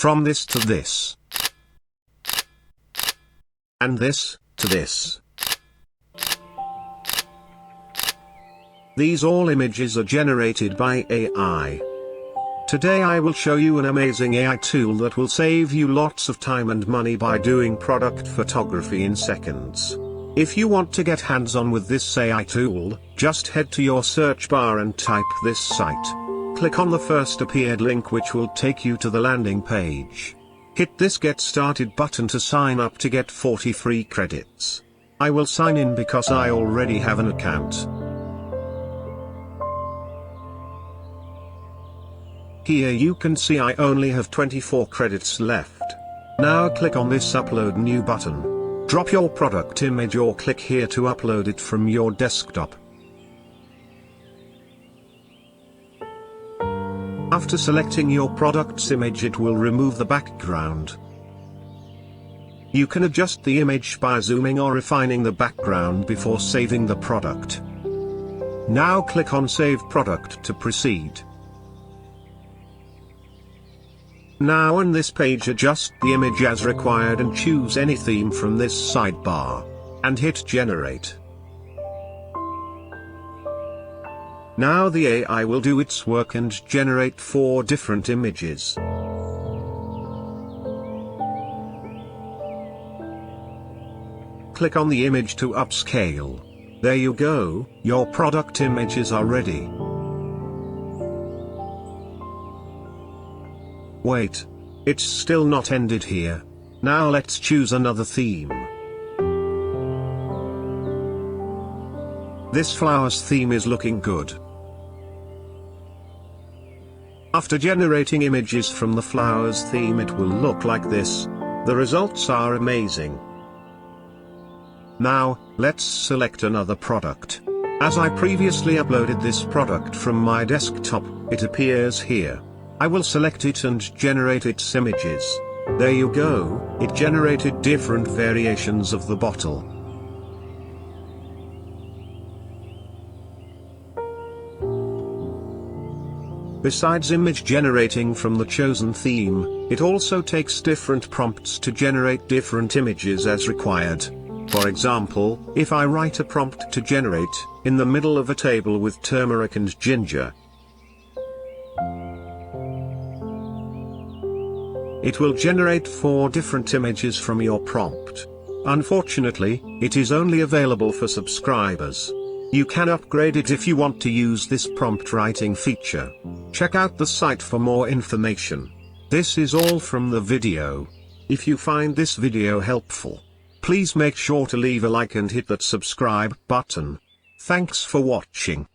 from this to this, and this to this. These all images are generated by AI. Today I will show you an amazing AI tool that will save you lots of time and money by doing product photography in seconds. If you want to get hands-on with this AI tool, just head to your search bar and type this site. Click on the first appeared link which will take you to the landing page. Hit this Get Started button to sign up to get 40 free credits. I will sign in because I already have an account. Here you can see I only have 24 credits left. Now click on this Upload New button. Drop your product image or click here to upload it from your desktop. After selecting your product's image, it will remove the background. You can adjust the image by zooming or refining the background before saving the product. Now click on Save Product to proceed. Now on this page, adjust the image as required and choose any theme from this sidebar, and hit Generate. Now the AI will do its work and generate 4 different images. Click on the image to upscale. There you go, your product images are ready. Wait. It's still not ended here. Now let's choose another theme. This flowers theme is looking good. After generating images from the flowers theme, it will look like this. The results are amazing. Now, let's select another product. As I previously uploaded this product from my desktop, it appears here. I will select it and generate its images. There you go, it generated different variations of the bottle. Besides image generating from the chosen theme, it also takes different prompts to generate different images as required. For example, if I write a prompt to generate, in the middle of a table with turmeric and ginger, it will generate 4 different images from your prompt. Unfortunately, it is only available for subscribers. You can upgrade it if you want to use this prompt writing feature. Check out the site for more information. This is all from the video. If you find this video helpful, please make sure to leave a like and hit that subscribe button. Thanks for watching.